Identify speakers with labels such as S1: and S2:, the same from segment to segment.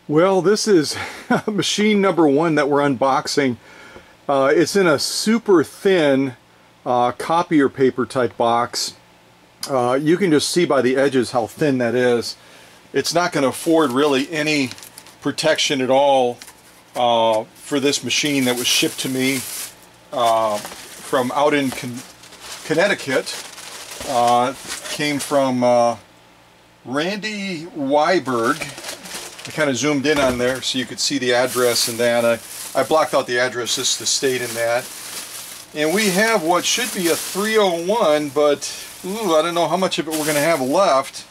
S1: Well, this is machine number one that we're unboxing. It's in a super thin copier paper type box. You can just see by the edges how thin that is. It's not going to afford really any protection at all for this machine that was shipped to me from out in Connecticut. Came from Randy Weiberg. I kind of zoomed in on there so you could see the address and that. I blocked out the address just to state in that. And we have what should be a 301, but I don't know how much of it we're going to have left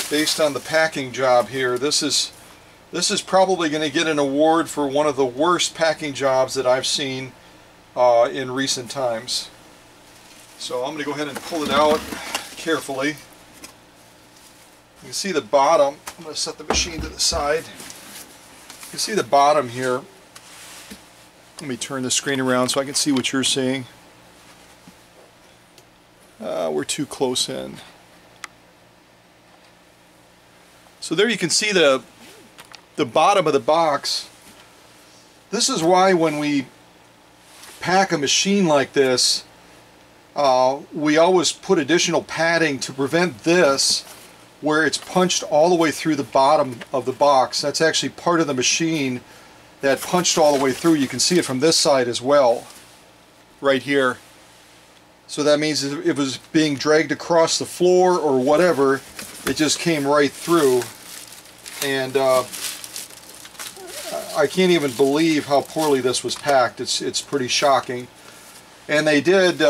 S1: based on the packing job here. This is probably going to get an award for one of the worst packing jobs that I've seen in recent times. So I'm going to go ahead and pull it out carefully. You can see the bottom. I'm going to set the machine to the side. You can see the bottom here. Let me turn the screen around so I can see what you're seeing. We're too close in. So there you can see the bottom of the box. This is why when we pack a machine like this, we always put additional padding to prevent this, where it's punched all the way through the bottom of the box. That's actually part of the machine that punched all the way through. You can see it from this side as well, right here. So that means if it was being dragged across the floor or whatever, it just came right through. And I can't even believe how poorly this was packed. It's pretty shocking. And they did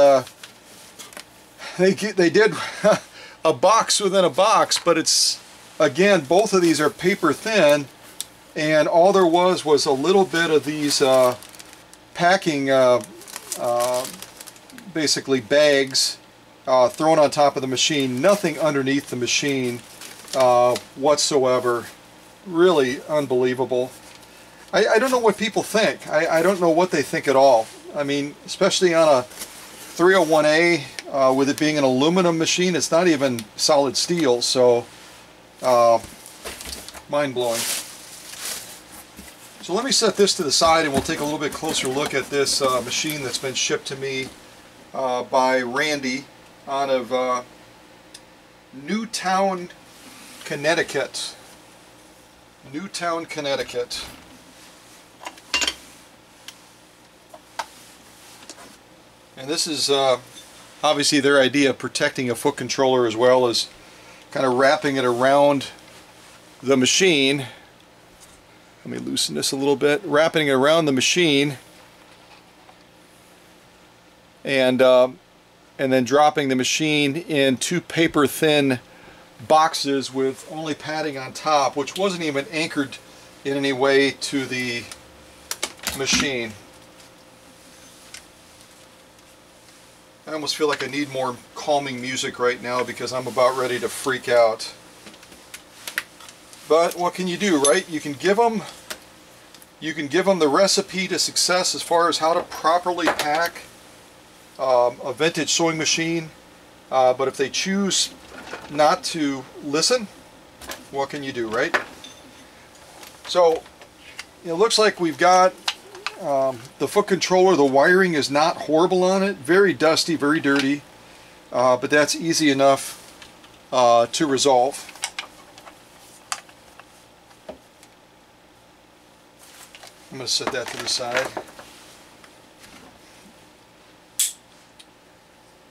S1: a box within a box, but it's, again, both of these are paper thin, and all there was a little bit of these packing basically bags thrown on top of the machine. Nothing underneath the machine whatsoever. Really unbelievable. I don't know what people think. I don't know what they think at all. I mean, especially on a 301A, with it being an aluminum machine. It's not even solid steel, so mind-blowing. So let me set this to the side and we'll take a little bit closer look at this machine that's been shipped to me by Randy out of Newtown, Connecticut. Newtown, Connecticut. And this is obviously their idea of protecting a foot controller, as well as kind of wrapping it around the machine. Let me loosen this a little bit. Wrapping it around the machine, and then dropping the machine in two paper thin boxes with only padding on top, which wasn't even anchored in any way to the machine. I almost feel like I need more calming music right now because I'm about ready to freak out. But what can you do, right? You can give them the recipe to success as far as how to properly pack a vintage sewing machine. But if they choose not to listen, what can you do, right? So it looks like we've got the foot controller. The wiring is not horrible on it. Very dusty, very dirty, but that's easy enough to resolve. I'm going to set that to the side.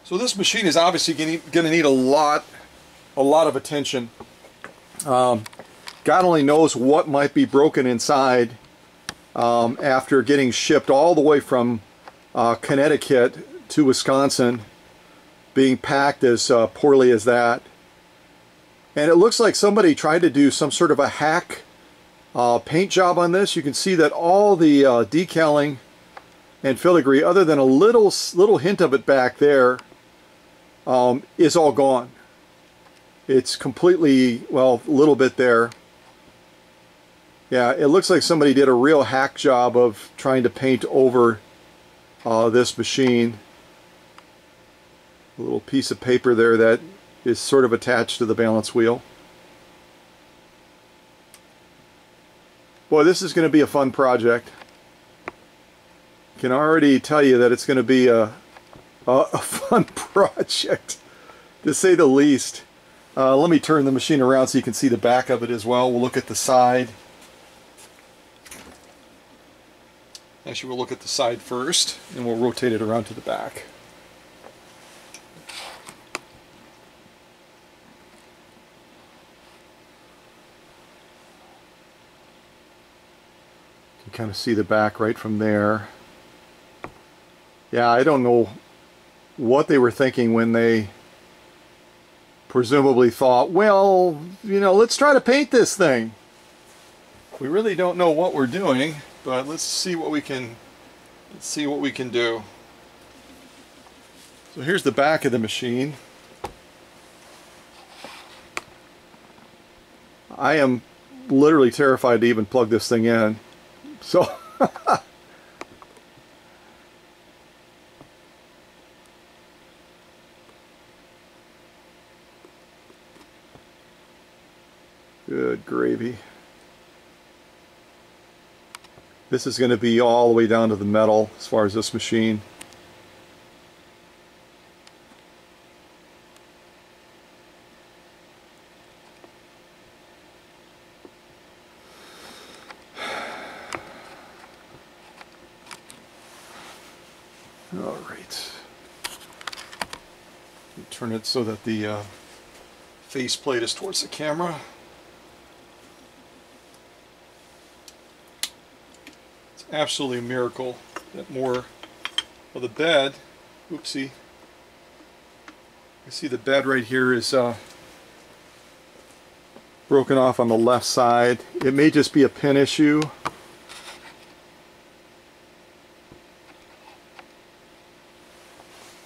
S1: So this machine is obviously going to need a lot of attention. God only knows what might be broken inside after getting shipped all the way from Connecticut to Wisconsin, being packed as poorly as that. And it looks like somebody tried to do some sort of a hack paint job on this. You can see that all the decaling and filigree, other than a little hint of it back there, is all gone. It's completely, well, a little bit there. Yeah, it looks like somebody did a real hack job of trying to paint over this machine. A little piece of paper there that is sort of attached to the balance wheel. Boy, this is going to be a fun project. Can already tell you that it's going to be a fun project, to say the least. Let me turn the machine around so you can see the back of it as well. We'll look at the side. Actually, we'll look at the side first, and we'll rotate it around to the back. You can kind of see the back right from there. Yeah, I don't know what they were thinking when they presumably thought, well, you know, let's try to paint this thing. We really don't know what we're doing, but let's see what we can do. So here's the back of the machine. I am literally terrified to even plug this thing in. So good gravy. This is going to be all the way down to the metal as far as this machine. All right. Turn it so that the faceplate is towards the camera. It's absolutely a miracle that more of the bed, oopsie, you see the bed right here is broken off on the left side. It may just be a pin issue.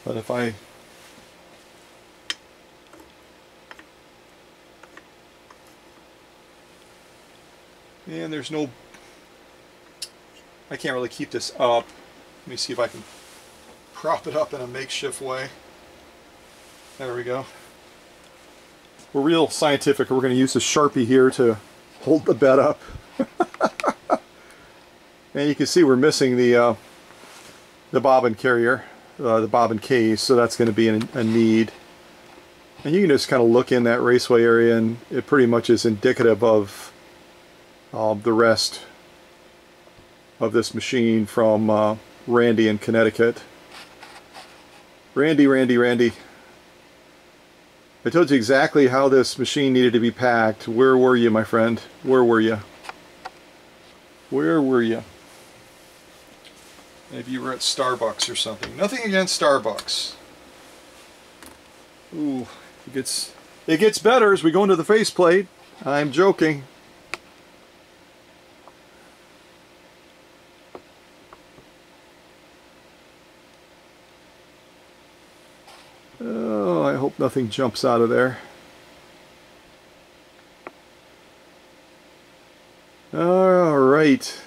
S1: But if I and there's no, I can't really keep this up. Let me see if I can prop it up in a makeshift way. There we go. We're real scientific. We're going to use a Sharpie here to hold the bed up. And you can see we're missing the bobbin carrier, the bobbin case, so that's going to be a need. And you can just kind of look in that raceway area, and it pretty much is indicative of the rest of this machine from Randy in Connecticut. Randy. I told you exactly how this machine needed to be packed. Where were you, my friend? Where were you? Where were you? Maybe you were at Starbucks or something. Nothing against Starbucks. Ooh, it gets better as we go into the faceplate. I'm joking. Oh, I hope nothing jumps out of there. All right.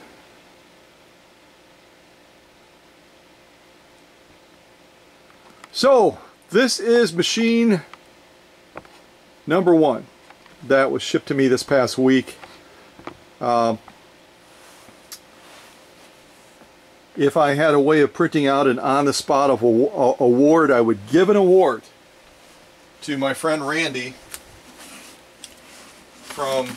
S1: So, this is machine number 1 that was shipped to me this past week. If I had a way of printing out an on-the-spot award, I would give an award to my friend Randy from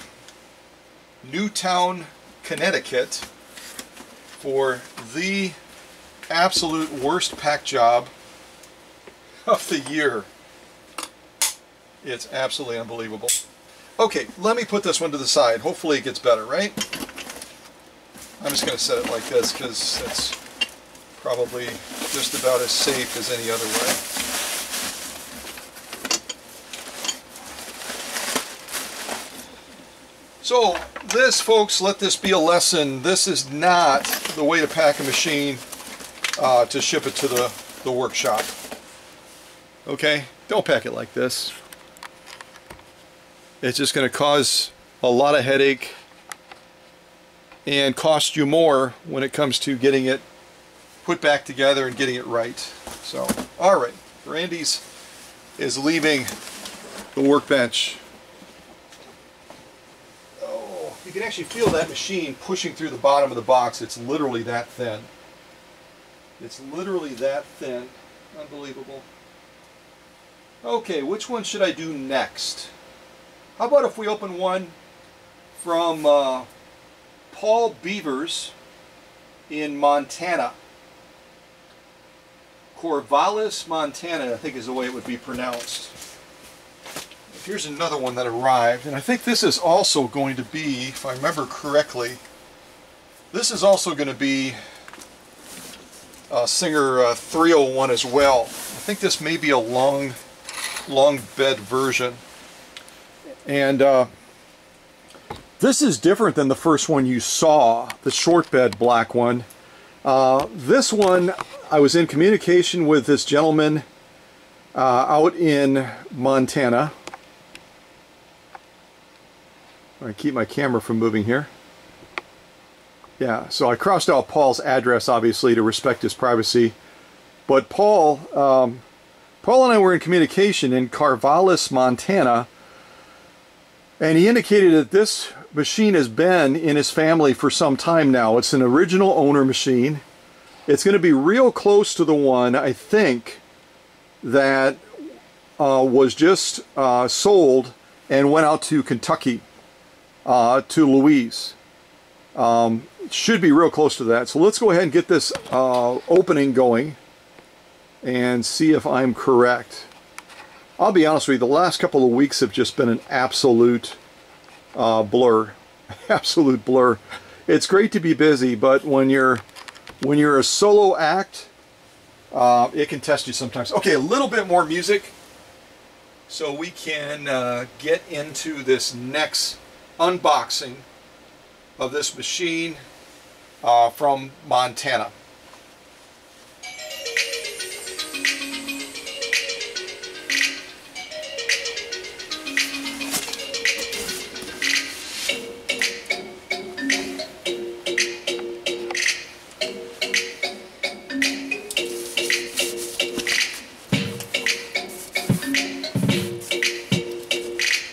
S1: Newtown, Connecticut for the absolute worst pack job of the year. It's absolutely unbelievable. Okay, let me put this one to the side. Hopefully it gets better, right? I'm just going to set it like this because it's probably just about as safe as any other way. So this, folks, let this be a lesson. This is not the way to pack a machine to ship it to the workshop. Okay? Don't pack it like this. It's just going to cause a lot of headache and cost you more when it comes to getting it put back together and getting it right. So, alright, Randy's is leaving the workbench. Oh, you can actually feel that machine pushing through the bottom of the box. It's literally that thin. It's literally that thin. Unbelievable. Okay, which one should I do next? How about if we open one from Paul Beavers in Montana. Corvallis, Montana, I think is the way it would be pronounced. Here's another one that arrived, and I think this is also going to be, if I remember correctly, this is also going to be Singer 301 as well. I think this may be a long bed version. And this is different than the first one you saw, the short bed black one. This one, I was in communication with this gentleman out in Montana. I keep my camera from moving here. Yeah, so I crossed out Paul's address, obviously, to respect his privacy. But Paul and I were in communication in Corvallis, Montana, and he indicated that this machine has been in his family for some time now. It's an original owner machine. It's going to be real close to the one, I think, that was just sold and went out to Kentucky, to Louise. Should be real close to that. So let's go ahead and get this opening going and see if I'm correct. I'll be honest with you, the last couple of weeks have just been an absolute blur. Absolute blur. It's great to be busy, but when you're a solo act, it can test you sometimes. Okay, a little bit more music so we can get into this next unboxing of this machine from Montana.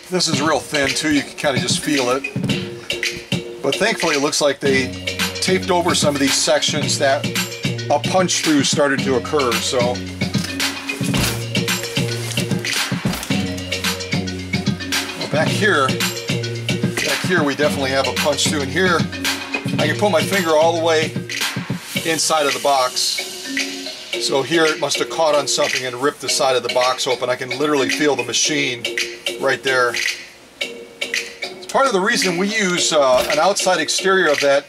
S1: This is real thin too, you can kind of just feel it. But thankfully it looks like they taped over some of these sections that a punch through started to occur, so. Well, back here we definitely have a punch through, and here I can put my finger all the way inside of the box. So here it must have caught on something and ripped the side of the box open. I can literally feel the machine right there. It's part of the reason we use an outside exterior of that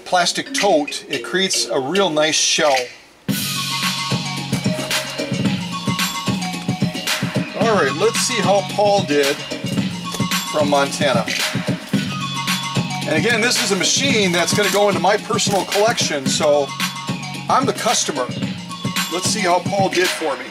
S1: plastic tote. It creates a real nice shell. Alright, let's see how Paul did from Montana. And again, this is a machine that's going to go into my personal collection, so I'm the customer. Let's see how Paul did for me.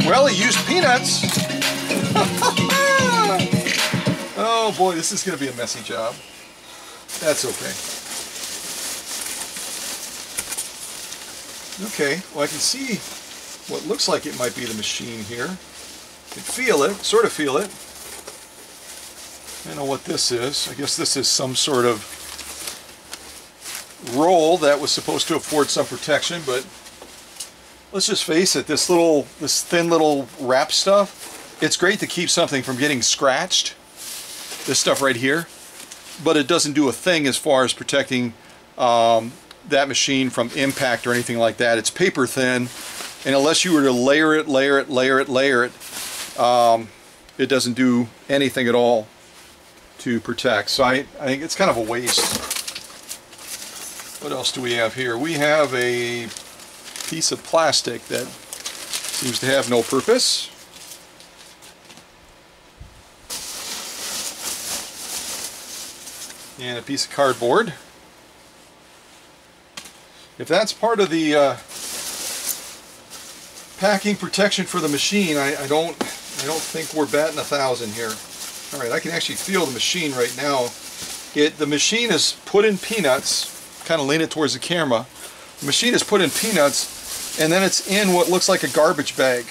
S1: Well, he used peanuts. Oh boy, this is going to be a messy job. That's okay. Okay, well I can see what looks like it might be the machine here. I can feel it, sort of feel it. I know what this is. I guess this is some sort of roll that was supposed to afford some protection, but let's just face it, this thin little wrap stuff, it's great to keep something from getting scratched, this stuff right here, but it doesn't do a thing as far as protecting that machine from impact or anything like that. It's paper thin, and unless you were to layer it, it doesn't do anything at all to protect. So I think it's kind of a waste. What else do we have here? We have a piece of plastic that seems to have no purpose. And a piece of cardboard. If that's part of the packing protection for the machine, I don't think we're batting 1,000 here. All right, I can actually feel the machine right now. The machine is put in peanuts. kind of lean it towards the camera. The machine is put in peanuts, and then it's in what looks like a garbage bag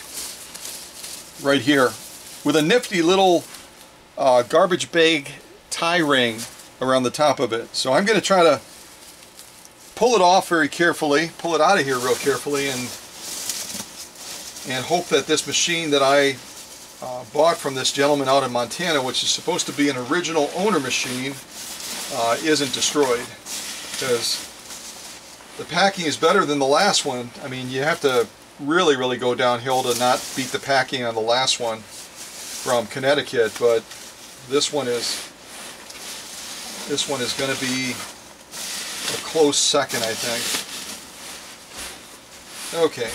S1: right here with a nifty little garbage bag tie ring around the top of it. So I'm going to try to pull it off very carefully, pull it out of here real carefully, and hope that this machine that I bought from this gentleman out in Montana, which is supposed to be an original owner machine, isn't destroyed, because the packing is better than the last one. I mean, you have to really go downhill to not beat the packing on the last one from Connecticut, but this one is going to be a close second, I think. Okay,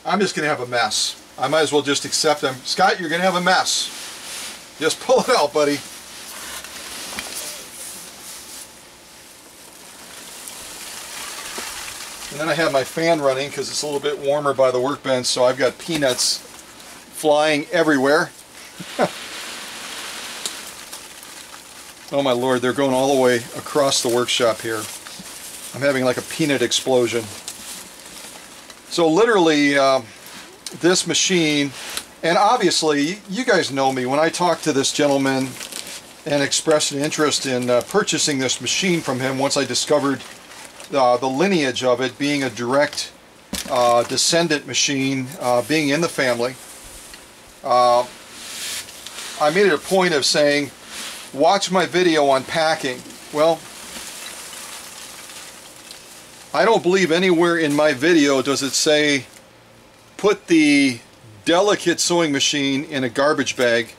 S1: I'm just going to have a mess. I might as well just accept them. Scott, you're going to have a mess. Just pull it out, buddy. And then I have my fan running because it's a little bit warmer by the workbench, so I've got peanuts flying everywhere. Oh my lord, they're going all the way across the workshop here. I'm having like a peanut explosion. So literally, this machine, and obviously, you guys know me, when I talked to this gentleman and expressed an interest in purchasing this machine from him once I discovered the lineage of it being a direct descendant machine, being in the family, I made it a point of saying, watch my video on packing. Well, I don't believe anywhere in my video does it say put the delicate sewing machine in a garbage bag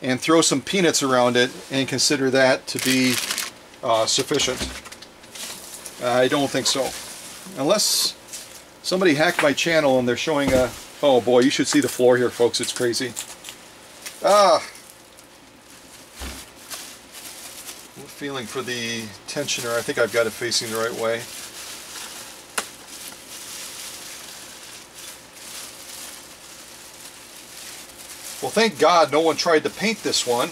S1: and throw some peanuts around it and consider that to be sufficient. I don't think so. Unless somebody hacked my channel and they're showing a... Oh boy, you should see the floor here, folks. It's crazy. Feeling for the tensioner. I think I've got it facing the right way. Well, thank God no one tried to paint this one.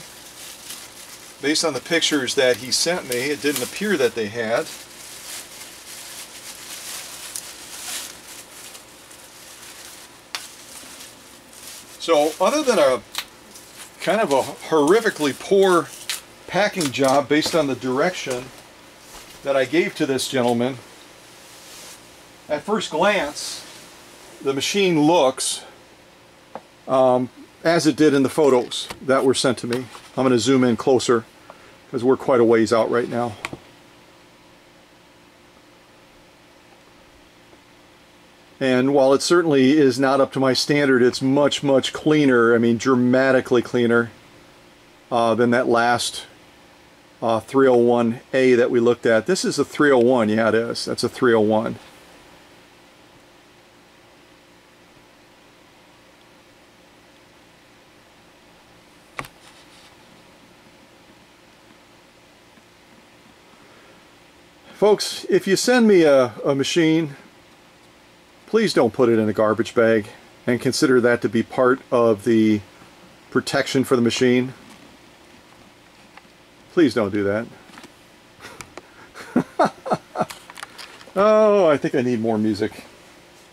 S1: Based on the pictures that he sent me, it didn't appear that they had. So, other than a kind of a horrifically poor packing job based on the direction that I gave to this gentleman, at first glance the machine looks as it did in the photos that were sent to me. I'm going to zoom in closer because we're quite a ways out right now. And while it certainly is not up to my standard, it's much cleaner, I mean dramatically cleaner than that last 301A that we looked at. This is a 301, yeah it is. That's a 301. Folks, if you send me a machine, please don't put it in a garbage bag and consider that to be part of the protection for the machine. Please don't do that. Oh, I think I need more music.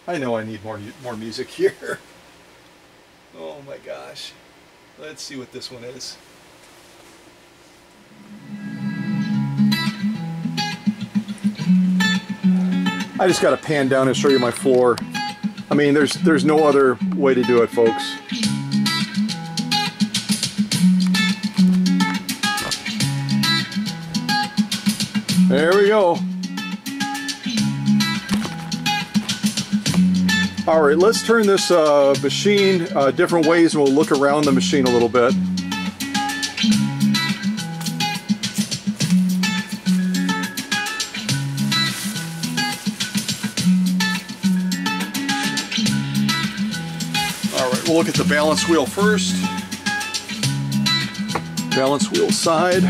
S1: I know I need more music here. Oh my gosh. Let's see what this one is. I just got to pan down and show you my floor. I mean, there's no other way to do it, folks. There we go. All right, let's turn this machine different ways and we'll look around the machine a little bit. We'll look at the balance wheel first. Balance wheel side.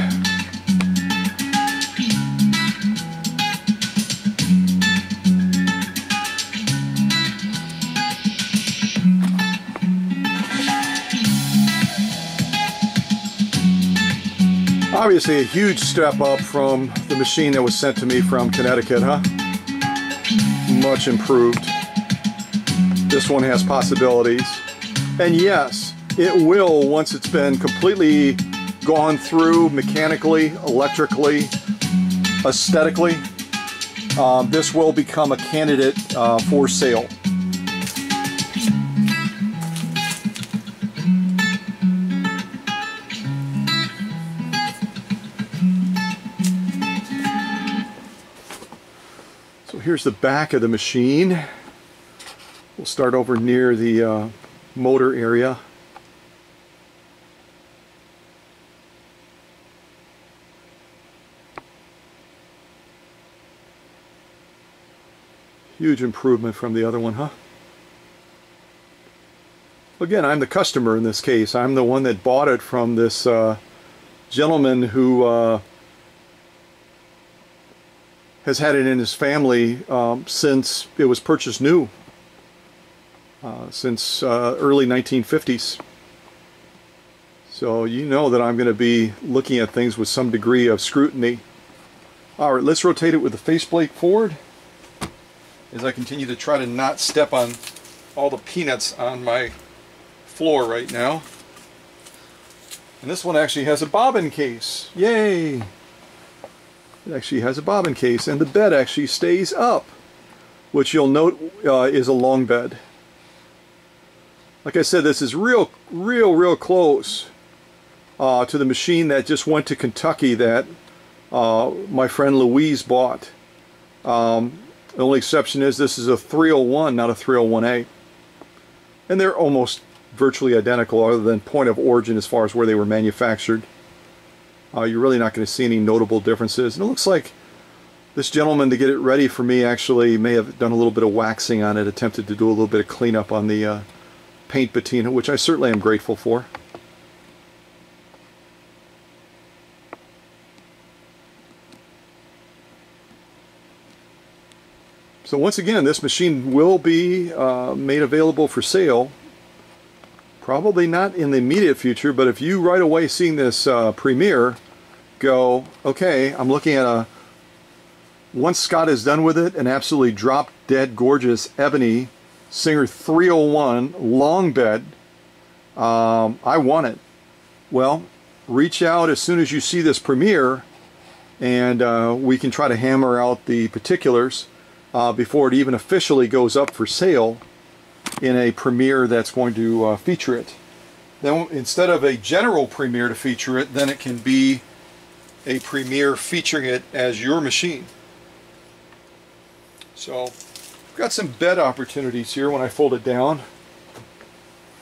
S1: Obviously a huge step up from the machine that was sent to me from Connecticut, huh? Much improved. This one has possibilities. And yes, it will, once it's been completely gone through mechanically, electrically, aesthetically, this will become a candidate for sale. So here's the back of the machine. We'll start over near the motor area. Huge improvement from the other one, huh? Again, I'm the customer in this case. I'm the one that bought it from this gentleman who has had it in his family since it was purchased new, since early 1950s. So you know that I'm going to be looking at things with some degree of scrutiny. All right, let's rotate it with the faceplate forward as I continue to try to not step on all the peanuts on my floor right now. And this one actually has a bobbin case. Yay! It actually has a bobbin case, and the bed actually stays up, which you'll note is a long bed. Like I said, this is real close to the machine that just went to Kentucky that my friend Louise bought. The only exception is this is a 301, not a 301A. And they're almost virtually identical other than point of origin as far as where they were manufactured. You're really not going to see any notable differences. And it looks like this gentleman, to get it ready for me, actually may have done a little bit of waxing on it, attempted to do a little bit of cleanup on the paint patina, which I certainly am grateful for. So once again, this machine will be made available for sale. Probably not in the immediate future, but if you right away seeing this premiere go, okay, I'm looking at once Scott is done with it, an absolutely drop dead gorgeous ebony Singer 301 long bed, I want it. Well, reach out as soon as you see this premiere, and we can try to hammer out the particulars before it even officially goes up for sale in a premiere that's going to feature it. Then instead of a general premiere to feature it, then it can be a premiere featuring it as your machine. So I've got some bed opportunities here when I fold it down.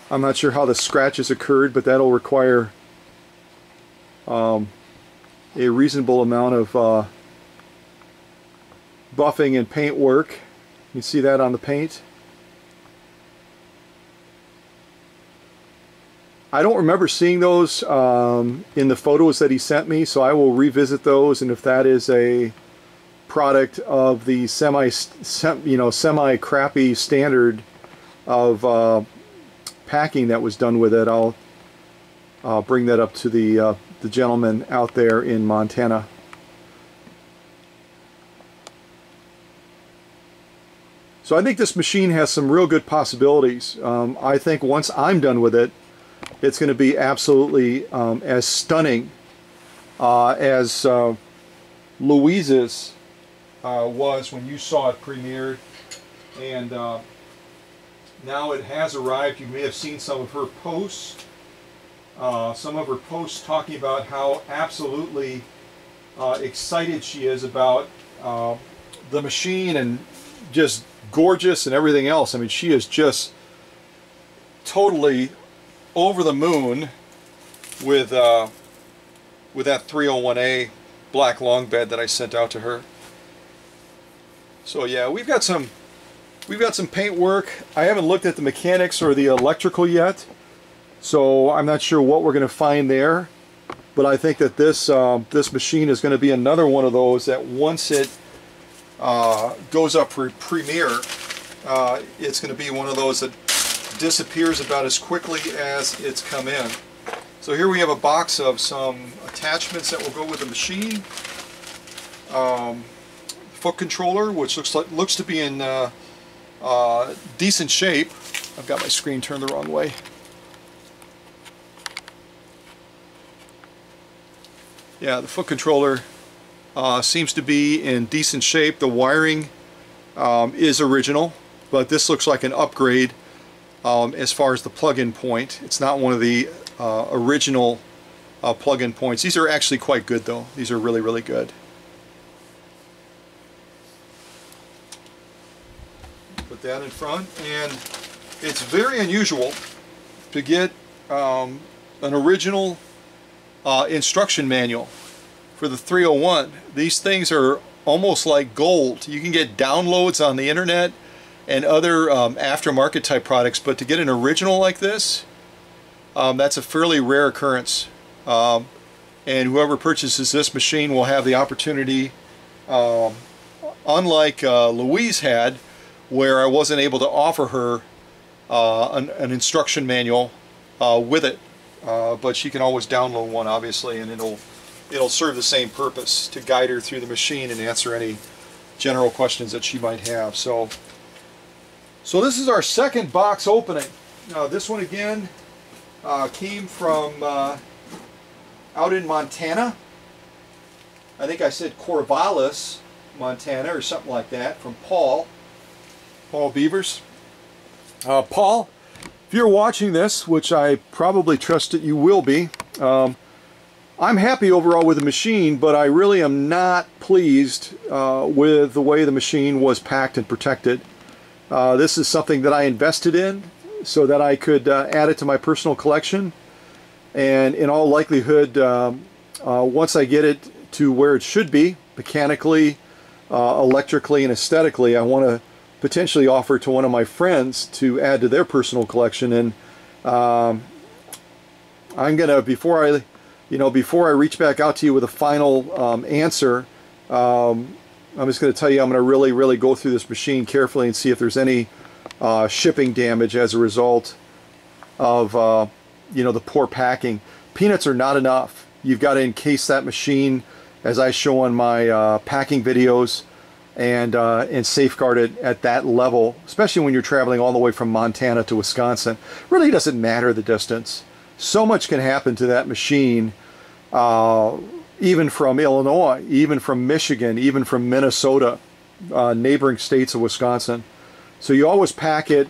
S1: I'm not sure how the scratches occurred, but that'll require a reasonable amount of buffing and paint work. You see that on the paint. I don't remember seeing those in the photos that he sent me, so I will revisit those, and if that is a product of the semi crappy standard of packing that was done with it, I'll bring that up to the gentleman out there in Montana. So I think this machine has some real good possibilities. I think once I'm done with it, it's going to be absolutely as stunning as Louise's was when you saw it premiered. And now it has arrived. You may have seen some of her posts. Talking about how absolutely excited she is about the machine and just gorgeous and everything else. I mean, she is just totally over the moon with that 301A black long bed that I sent out to her. So yeah, we've got some paint work. I haven't looked at the mechanics or the electrical yet, so I'm not sure what we're going to find there. But I think that this machine is going to be another one of those that once it goes up for premiere, it's going to be one of those that disappears about as quickly as it's come in. So here we have a box of some attachments that will go with the machine. Foot controller, which looks to be in decent shape. I've got my screen turned the wrong way. Yeah, the foot controller seems to be in decent shape. The wiring is original, but this looks like an upgrade as far as the plug-in point. It's not one of the original plug-in points. These are actually quite good though. These are really, really good. Put that in front, and it's very unusual to get an original instruction manual for the 301. These things are almost like gold. You can get downloads on the internet and other aftermarket type products, but to get an original like this, that's a fairly rare occurrence. And whoever purchases this machine will have the opportunity, unlike Louise had, where I wasn't able to offer her an instruction manual with it, but she can always download one, obviously, and it'll serve the same purpose to guide her through the machine and answer any general questions that she might have. So this is our second box opening. This one again came from out in Montana. I think I said Corvallis, Montana, or something like that, from Paul Beavers. Paul, if you're watching this, which I probably trust that you will be, I'm happy overall with the machine, but I really am not pleased with the way the machine was packed and protected. This is something that I invested in so that I could add it to my personal collection, and in all likelihood, once I get it to where it should be, mechanically, electrically, and aesthetically, I want to potentially offer to one of my friends to add to their personal collection. And I'm gonna, before I reach back out to you with a final answer, I'm just going to tell you I'm going to really go through this machine carefully and see if there's any shipping damage as a result of the poor packing. Peanuts are not enough. You've got to encase that machine, as I show on my packing videos, and safeguard it at that level, especially when you're traveling all the way from Montana to Wisconsin. Really doesn't matter the distance. So much can happen to that machine, even from Illinois, even from Michigan, even from Minnesota, neighboring states of Wisconsin. So you always pack it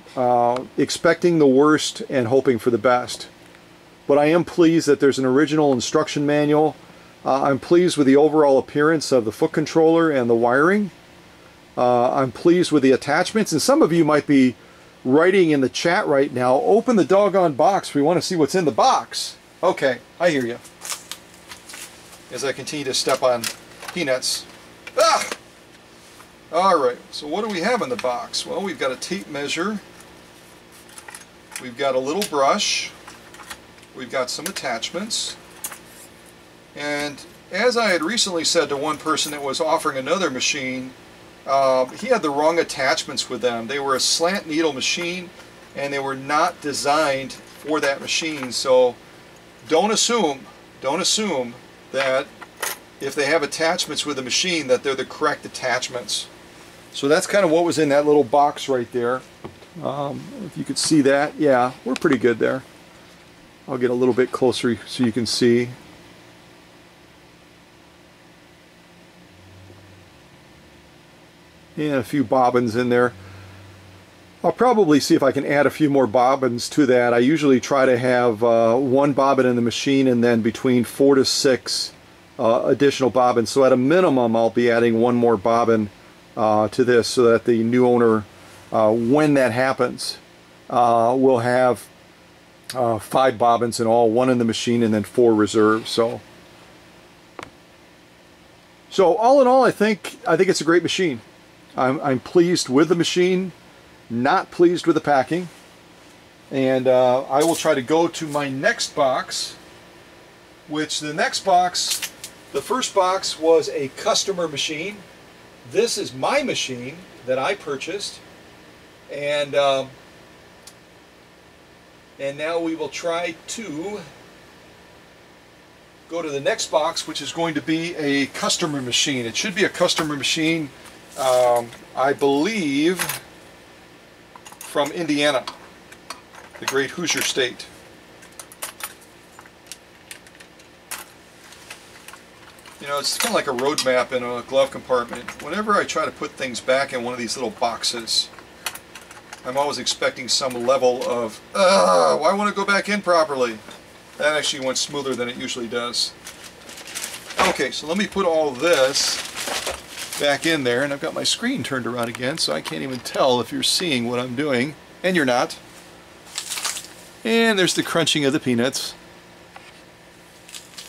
S1: expecting the worst and hoping for the best. But I am pleased that there's an original instruction manual. I'm pleased with the overall appearance of the foot controller and the wiring. I'm pleased with the attachments, and some of you might be writing in the chat right now, open the doggone box, we want to see what's in the box. Okay, I hear you. As I continue to step on peanuts. Ah! Alright, so what do we have in the box? Well, we've got a tape measure, we've got a little brush, we've got some attachments, and as I had recently said to one person that was offering another machine, he had the wrong attachments with them. They were a slant needle machine, and they were not designed for that machine. So don't assume that if they have attachments with the machine that they're the correct attachments. So that's kind of what was in that little box right there. If you could see that, yeah, we're pretty good there. I'll get a little bit closer so you can see. And a few bobbins in there. I'll probably see if I can add a few more bobbins to that. I usually try to have one bobbin in the machine and then between 4 to 6 additional bobbins. So at a minimum I'll be adding one more bobbin to this so that the new owner, when that happens, will have 5 bobbins in all, 1 in the machine and then 4 reserves. So all in all, I think it's a great machine. I'm pleased with the machine, not pleased with the packing, and I will try to go to my next box, which the first box was a customer machine. This is my machine that I purchased, and now we will try to go to the next box, which is going to be a customer machine. It should be a customer machine, I believe, from Indiana, the great Hoosier state. You know, it's kind of like a road map in a glove compartment. Whenever I try to put things back in one of these little boxes, I'm always expecting some level of, why won't it go back in properly? That actually went smoother than it usually does. Okay, so let me put all this back in there, and I've got my screen turned around again, so I can't even tell if you're seeing what I'm doing, and you're not. And there's the crunching of the peanuts.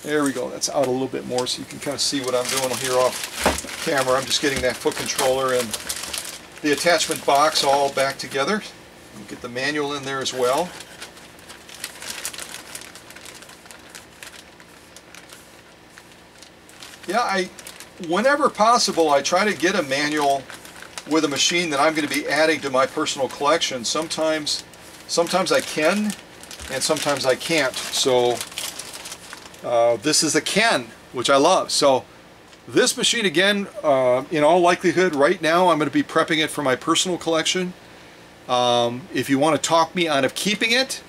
S1: There we go. That's out a little bit more so you can kind of see what I'm doing here off camera. I'm just getting that foot controller and the attachment box all back together. We'll get the manual in there as well. Yeah, whenever possible, I try to get a manual with a machine that I'm going to be adding to my personal collection. Sometimes I can, and sometimes I can't. So this is a can, which I love. So this machine, again, in all likelihood, right now I'm going to be prepping it for my personal collection. If you want to talk me out of keeping it,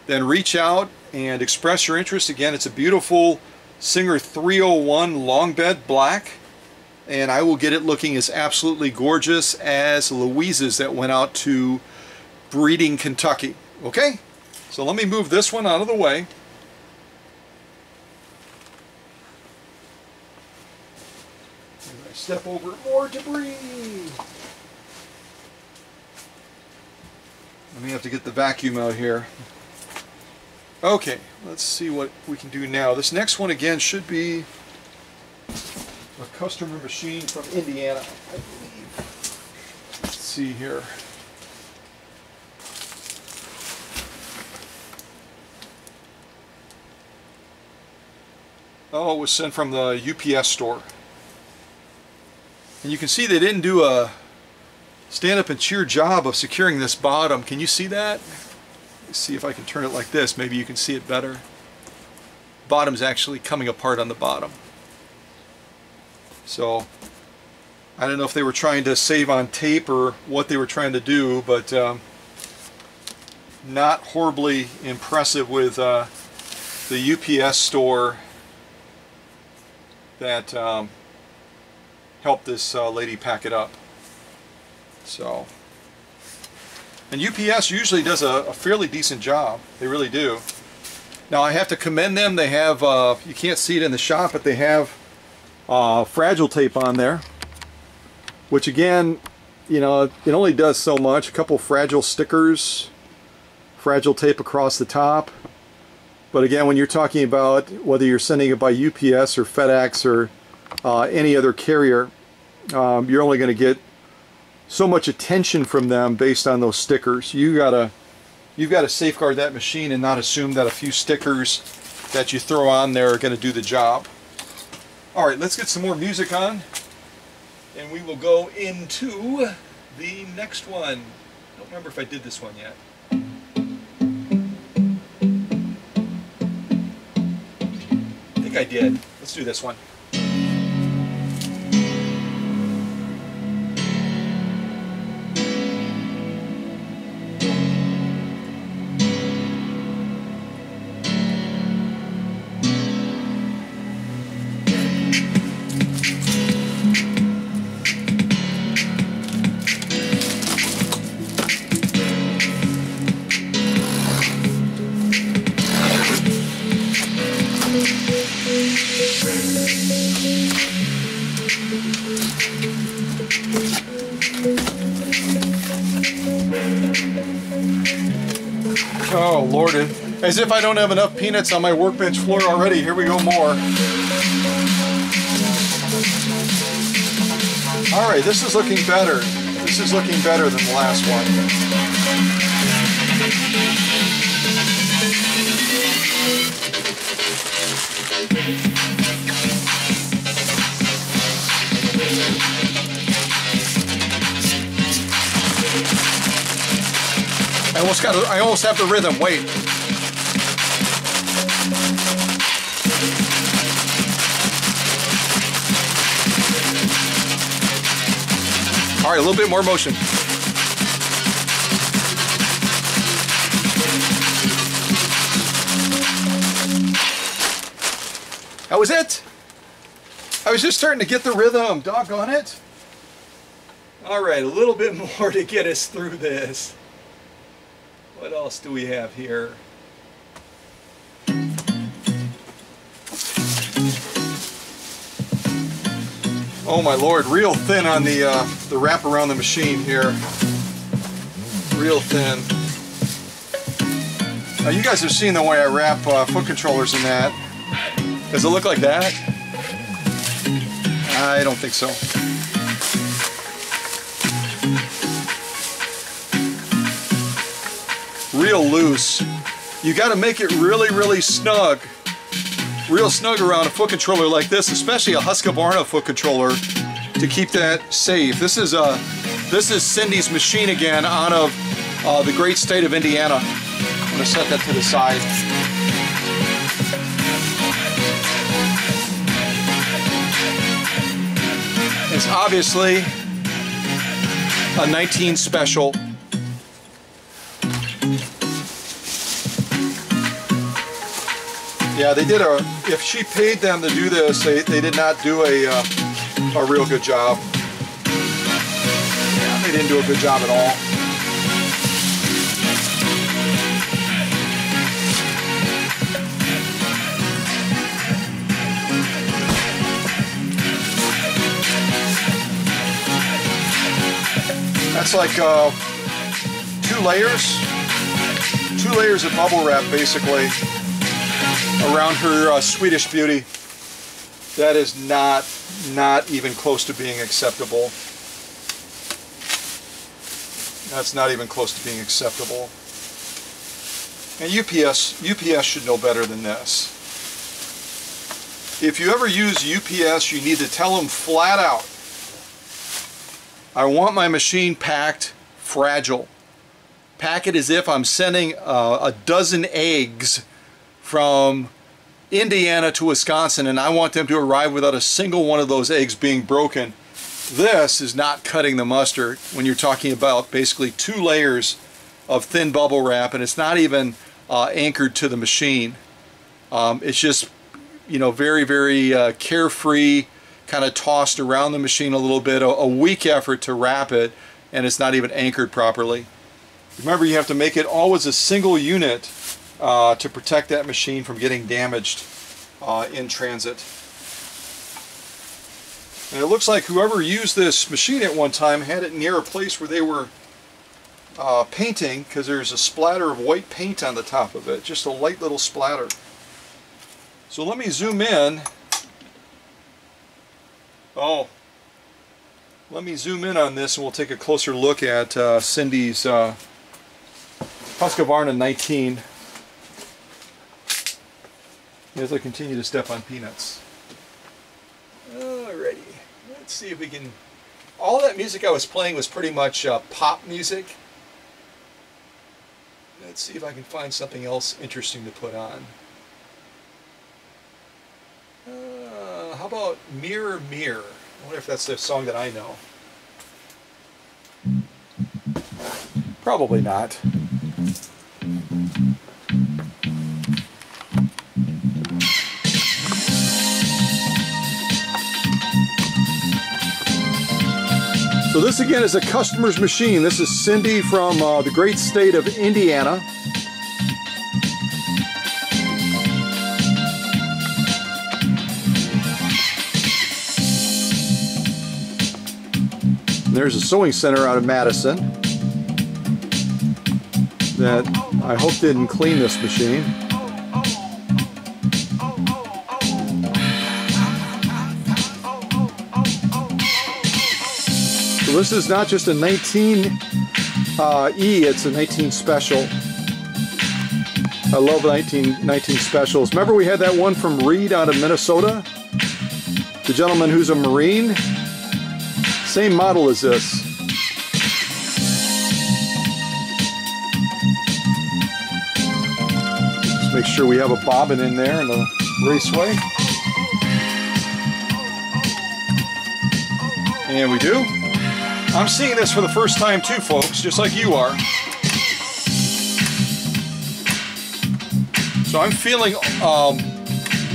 S1: then reach out and express your interest. Again, it's a beautiful Singer 301 long bed black, and I will get it looking as absolutely gorgeous as Louise's that went out to breeding Kentucky. Okay, so let me move this one out of the way. I step over more debris. Let me have to get the vacuum out here. Okay, let's see what we can do now. This next one again should be a customer machine from Indiana, I believe. Let's see here. Oh, it was sent from the UPS store. And you can see they didn't do a stand up and cheer job of securing this bottom. Can you see that? Let's see if I can turn it like this. Maybe you can see it better. Bottom's actually coming apart on the bottom. So I don't know if they were trying to save on tape or what they were trying to do, but not horribly impressive with the UPS store that helped this lady pack it up. So, and UPS usually does a fairly decent job. They really do. Now I have to commend them. They have, you can't see it in the shop, but they have fragile tape on there, which again, you know, it only does so much. A couple fragile stickers, fragile tape across the top. But again, when you're talking about whether you're sending it by UPS or FedEx or any other carrier, you're only going to get so much attention from them based on those stickers. You've got to safeguard that machine and not assume that a few stickers that you throw on there are going to do the job. All right, let's get some more music on, and we will go into the next one. I don't remember if I did this one yet. I think I did. Let's do this one. Oh, Lord, as if I don't have enough peanuts on my workbench floor already. Here we go, more. All right, this is looking better. This is looking better than the last one. I almost have the rhythm. Wait. All right, a little bit more motion. That was it. I was just starting to get the rhythm, doggone it. All right, a little bit more to get us through this. What else do we have here? Oh my Lord, real thin on the wrap around the machine here. Real thin. Now you guys have seen the way I wrap foot controllers in that. Does it look like that? I don't think so. Real loose. You got to make it really, really snug. Real snug around a foot controller like this, especially a Husqvarna foot controller, to keep that safe. This is Cindy's machine again, out of the great state of Indiana. I'm going to set that to the side. It's obviously a 19 special. Yeah, they did if she paid them to do this, they did not do a real good job. Yeah, they didn't do a good job at all. That's like 2 layers of bubble wrap basically around her Swedish Beauty. That is not even close to being acceptable. That's not even close to being acceptable. And UPS should know better than this. If you ever use UPS, you need to tell them flat out, I want my machine packed fragile. Pack it as if I'm sending a dozen eggs from Indiana to Wisconsin, and I want them to arrive without a single one of those eggs being broken. This is not cutting the mustard when you're talking about basically 2 layers of thin bubble wrap, and it's not even anchored to the machine. It's just, you know, very, very carefree, kind of tossed around the machine a little bit, a weak effort to wrap it, and it's not even anchored properly. Remember, you have to make it always a single unit to protect that machine from getting damaged in transit. And it looks like whoever used this machine at one time had it near a place where they were painting, because there's a splatter of white paint on the top of it, just a light little splatter. So let me zoom in. Let me zoom in on this and we'll take a closer look at Cindy's Husqvarna 19 as I continue to step on peanuts. Alrighty, let's see if we can... All that music I was playing was pretty much pop music. Let's see if I can find something else interesting to put on. How about Mirror Mirror? I wonder if that's the song that I know. Probably not. So this again is a customer's machine. This is Cindy from the great state of Indiana. There's a sewing center out of Madison that I hope didn't clean this machine. So this is not just a 19E, it's a 19 special. I love 19 specials. Remember we had that one from Reed out of Minnesota? The gentleman who's a Marine? Same model as this. Just make sure we have a bobbin in there and a raceway. And we do. I'm seeing this for the first time too, folks, just like you are. So I'm feeling,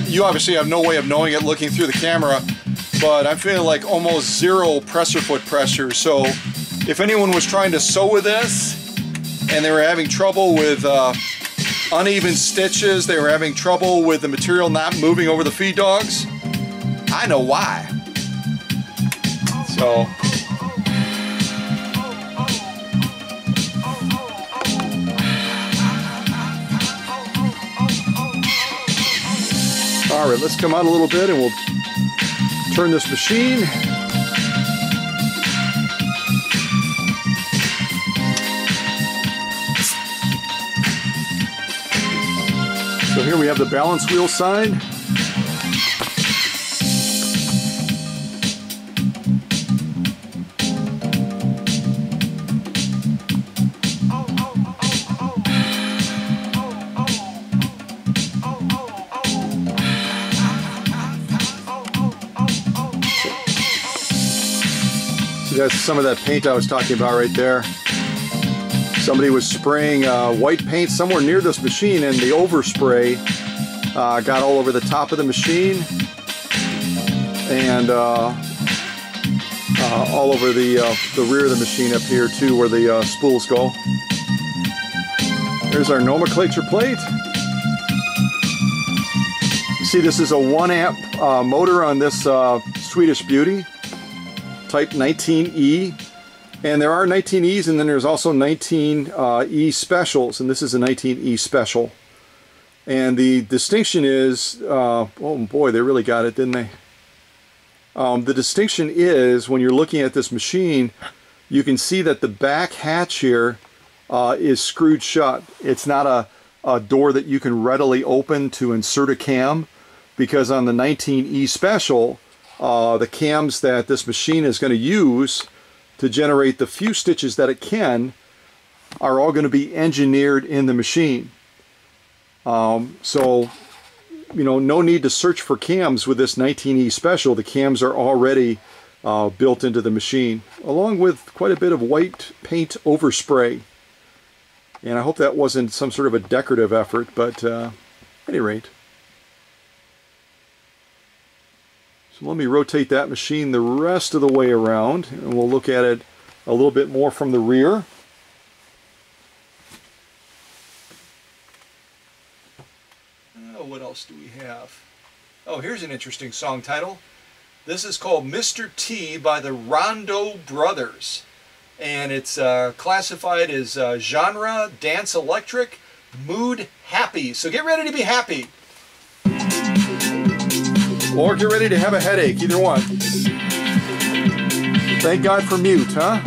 S1: you obviously have no way of knowing it looking through the camera, but I'm feeling like almost zero presser foot pressure. So if anyone was trying to sew with this and they were having trouble with uneven stitches, they were having trouble with the material not moving over the feed dogs, I know why. So all right, let's come out a little bit and we'll turn this machine. So here we have the balance wheel side. That's some of that paint I was talking about right there. Somebody was spraying white paint somewhere near this machine, and the overspray got all over the top of the machine and all over the rear of the machine up here too, where the spools go. There's our nomenclature plate. You see, this is a 1 amp motor on this Swedish Beauty. Type 19E, and there are 19Es, and then there's also 19E specials, and this is a 19E special. And the distinction is, oh boy, they really got it, didn't they? The distinction is, when you're looking at this machine, you can see that the back hatch here is screwed shut. It's not a door that you can readily open to insert a cam, because on the 19E special, the cams that this machine is going to use to generate the few stitches that it can are all going to be engineered in the machine. So, you know, no need to search for cams with this 19E special. The cams are already built into the machine, along with quite a bit of white paint overspray. And I hope that wasn't some sort of a decorative effort, but at any rate. So let me rotate that machine the rest of the way around, and we'll look at it a little bit more from the rear. What else do we have? Oh, here's an interesting song title. This is called Mr. T by the Rondo Brothers. And it's classified as genre, dance electric, mood happy. So get ready to be happy. Or get ready to have a headache, either one. Thank God for mute, huh?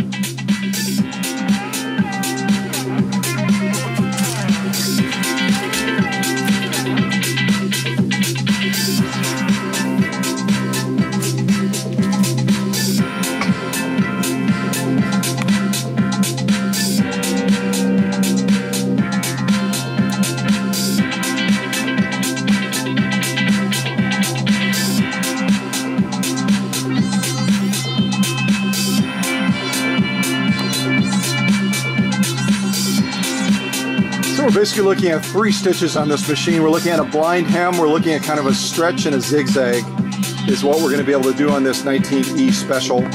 S1: We're basically looking at 3 stitches on this machine. We're looking at a blind hem, we're looking at kind of a stretch and a zigzag is what we're going to be able to do on this 19E special.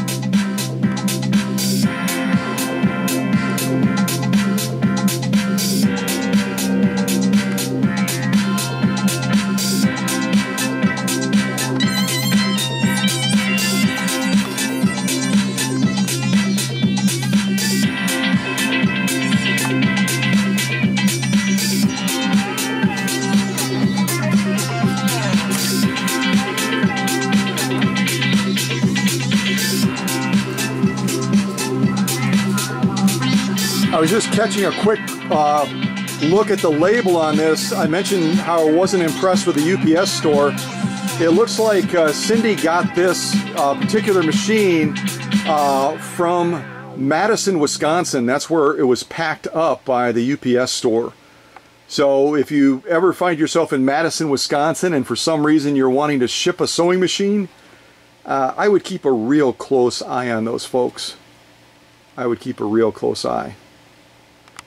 S1: I was just catching a quick look at the label on this. I mentioned how I wasn't impressed with the UPS store. It looks like Cindy got this particular machine from Madison, Wisconsin. That's where it was packed up by the UPS store. So if you ever find yourself in Madison, Wisconsin, and for some reason you're wanting to ship a sewing machine, I would keep a real close eye on those folks. I would keep a real close eye.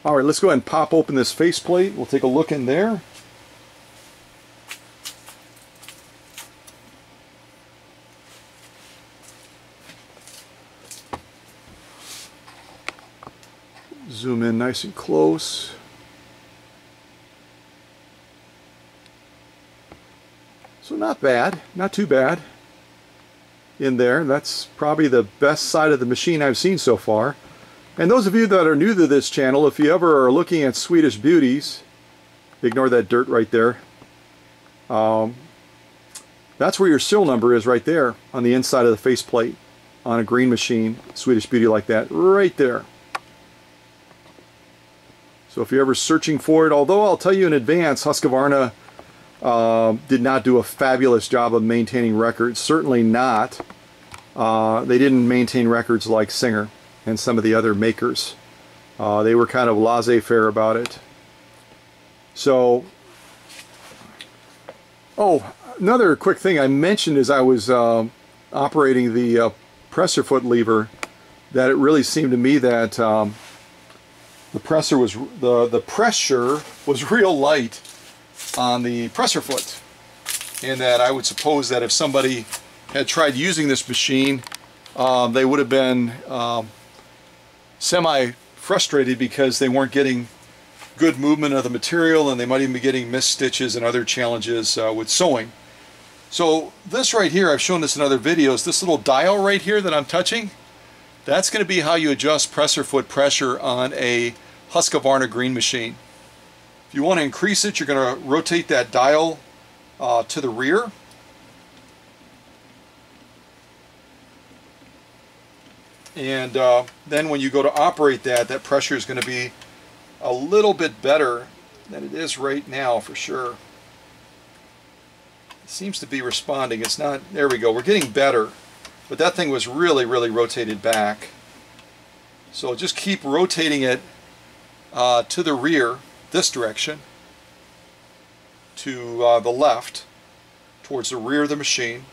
S1: All right, let's go ahead and pop open this faceplate. We'll take a look in there. Zoom in nice and close. So not bad, not too bad in there. That's probably the best side of the machine I've seen so far. And those of you that are new to this channel, if you ever are looking at Swedish beauties, ignore that dirt right there. That's where your serial number is, right there on the inside of the faceplate on a green machine, Swedish beauty like that, right there. So if you're ever searching for it, although I'll tell you in advance, Husqvarna did not do a fabulous job of maintaining records. Certainly not. They didn't maintain records like Singer and some of the other makers. They were kind of laissez-faire about it. So, oh, another quick thing I mentioned as I was operating the presser foot lever, that it really seemed to me that the pressure was real light on the presser foot, and that I would suppose that if somebody had tried using this machine, they would have been semi-frustrated because they weren't getting good movement of the material, and they might even be getting missed stitches and other challenges with sewing. So this right here, I've shown this in other videos, this little dial right here that I'm touching, that's going to be how you adjust presser foot pressure on a Husqvarna green machine. If you want to increase it, you're going to rotate that dial to the rear. And then when you go to operate that, that pressure is going to be a little bit better than it is right now for sure. It seems to be responding. It's not, there we go, we're getting better. But that thing was really, really rotated back. So just keep rotating it to the rear, this direction, to the left, towards the rear of the machine.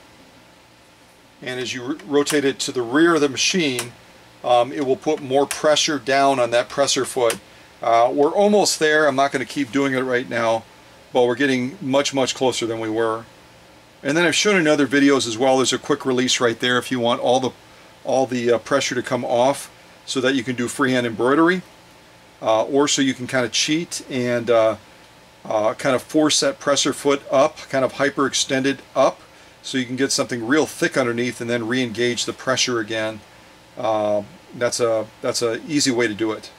S1: And as you rotate it to the rear of the machine, it will put more pressure down on that presser foot. We're almost there. I'm not going to keep doing it right now, but we're getting much, much closer than we were. And then I've shown in other videos as well, there's a quick release right there if you want all the pressure to come off so that you can do freehand embroidery. Or so you can kind of cheat and kind of force that presser foot up, kind of hyperextended up, so you can get something real thick underneath and then re-engage the pressure again. That's a easy way to do it.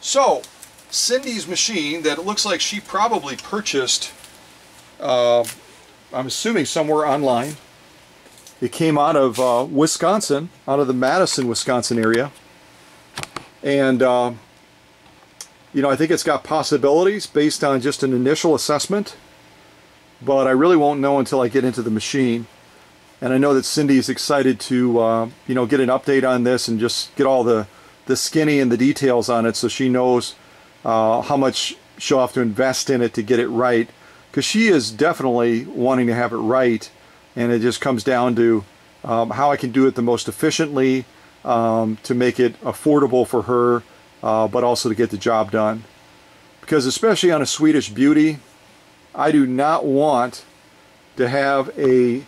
S1: So, Cindy's machine that it looks like she probably purchased, I'm assuming somewhere online. It came out of Wisconsin, out of the Madison, Wisconsin area. And, you know, I think it's got possibilities based on just an initial assessment, but I really won't know until I get into the machine. And I know that Cindy is excited to, you know, get an update on this and just get all the skinny and the details on it, so she knows how much she'll have to invest in it to get it right. Because she is definitely wanting to have it right, and it just comes down to how I can do it the most efficiently, to make it affordable for her, but also to get the job done. Because especially on a Swedish beauty, I do not want to have a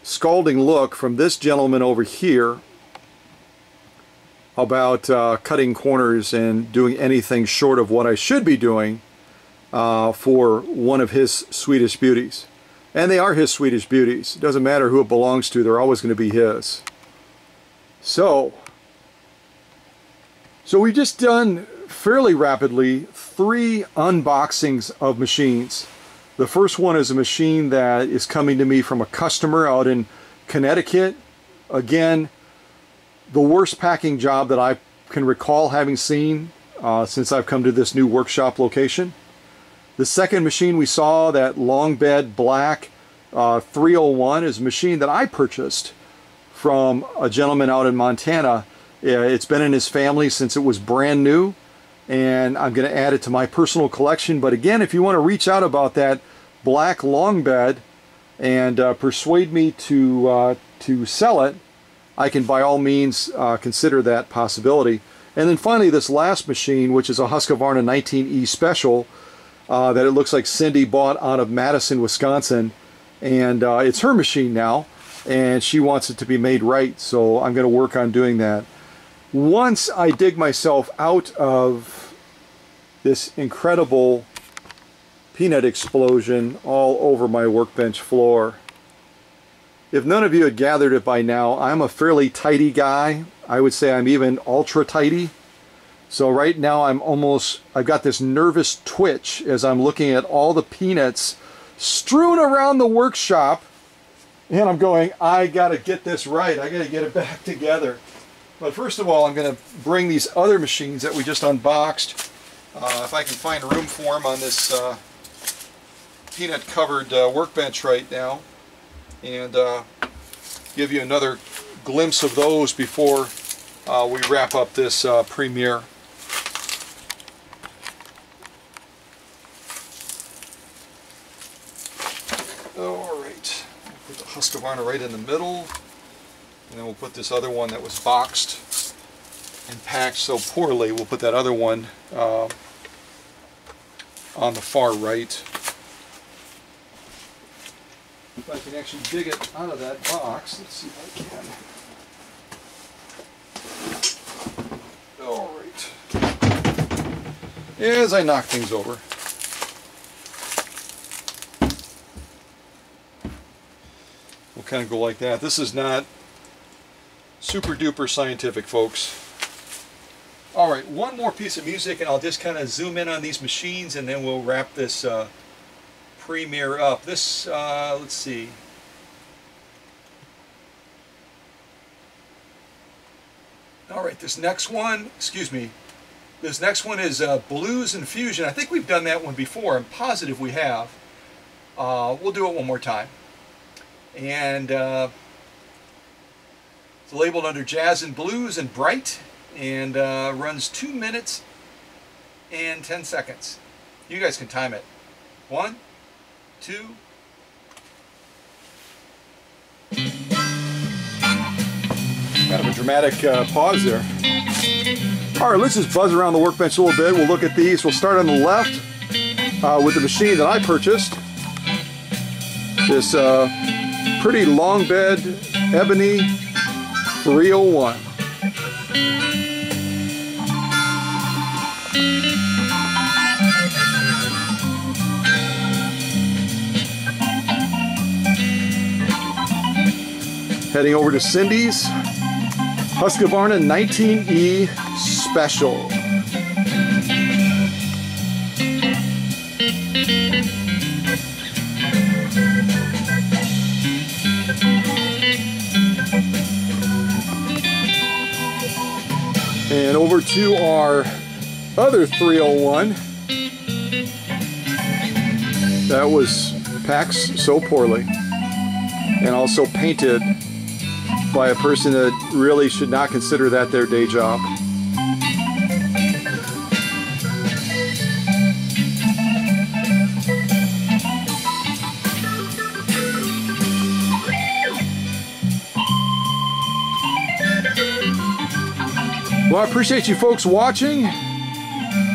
S1: scalding look from this gentleman over here about cutting corners and doing anything short of what I should be doing for one of his Swedish beauties. And they are his Swedish beauties. It doesn't matter who it belongs to, they're always going to be his. So we've just done fairly rapidly 3 unboxings of machines. The first one is a machine that is coming to me from a customer out in Connecticut. Again, the worst packing job that I can recall having seen since I've come to this new workshop location. The second machine we saw, that long bed black 301, is a machine that I purchased from a gentleman out in Montana. It's been in his family since it was brand new, and I'm going to add it to my personal collection. But again, if you want to reach out about that black long bed and persuade me to sell it, I can by all means consider that possibility. And then finally, this last machine, which is a Husqvarna 19E Special that it looks like Cindy bought out of Madison, Wisconsin. And it's her machine now, and she wants it to be made right, so I'm going to work on doing that. Once I dig myself out of this incredible peanut explosion all over my workbench floor. If none of you had gathered it by now, I'm a fairly tidy guy. I would say I'm even ultra tidy. So right now I've got this nervous twitch as I'm looking at all the peanuts strewn around the workshop, and I'm going, I gotta get this right. I gotta get it back together. But first of all, I'm gonna bring these other machines that we just unboxed, if I can find room for them on this peanut covered workbench right now, and give you another glimpse of those before we wrap up this premiere. Alright, we'll put the Husqvarna right in the middle, and then we'll put this other one that was boxed and packed so poorly, we'll put that other one on the far right. If I can actually dig it out of that box, let's see if I can. Alright. As I knock things over. We'll kind of go like that. This is not super duper scientific, folks. Alright, one more piece of music and I'll just kind of zoom in on these machines and then we'll wrap this premiere up. This, let's see. Alright, this next one, excuse me, this next one is Blues and Fusion. I think we've done that one before. I'm positive we have. We'll do it one more time. And it's labeled under Jazz and Blues and Bright, and runs 2 minutes and 10 seconds. You guys can time it. 1, 2. Kind of a dramatic pause there. Alright, let's just buzz around the workbench a little bit. We'll look at these. We'll start on the left with the machine that I purchased. This pretty long bed ebony 301. Heading over to Cindy's Husqvarna 19E Special. And over to our other 301 that was packed so poorly and also painted by a person that really should not consider that their day job. Well, I appreciate you folks watching.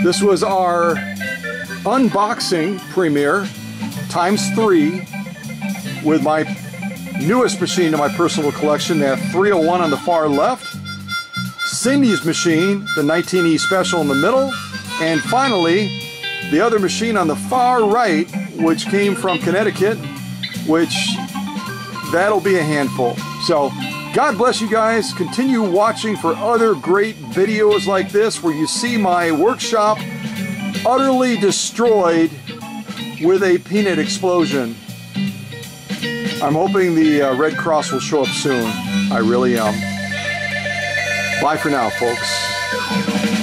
S1: This was our unboxing premiere ×3 with my newest machine in my personal collection, that 301 on the far left, Cindy's machine, the 19E Special in the middle, and finally the other machine on the far right, which came from Connecticut, which that'll be a handful. So God bless you guys. Continue watching for other great videos like this where you see my workshop utterly destroyed with a peanut explosion. I'm hoping the Red Cross will show up soon. I really am. Bye for now, folks.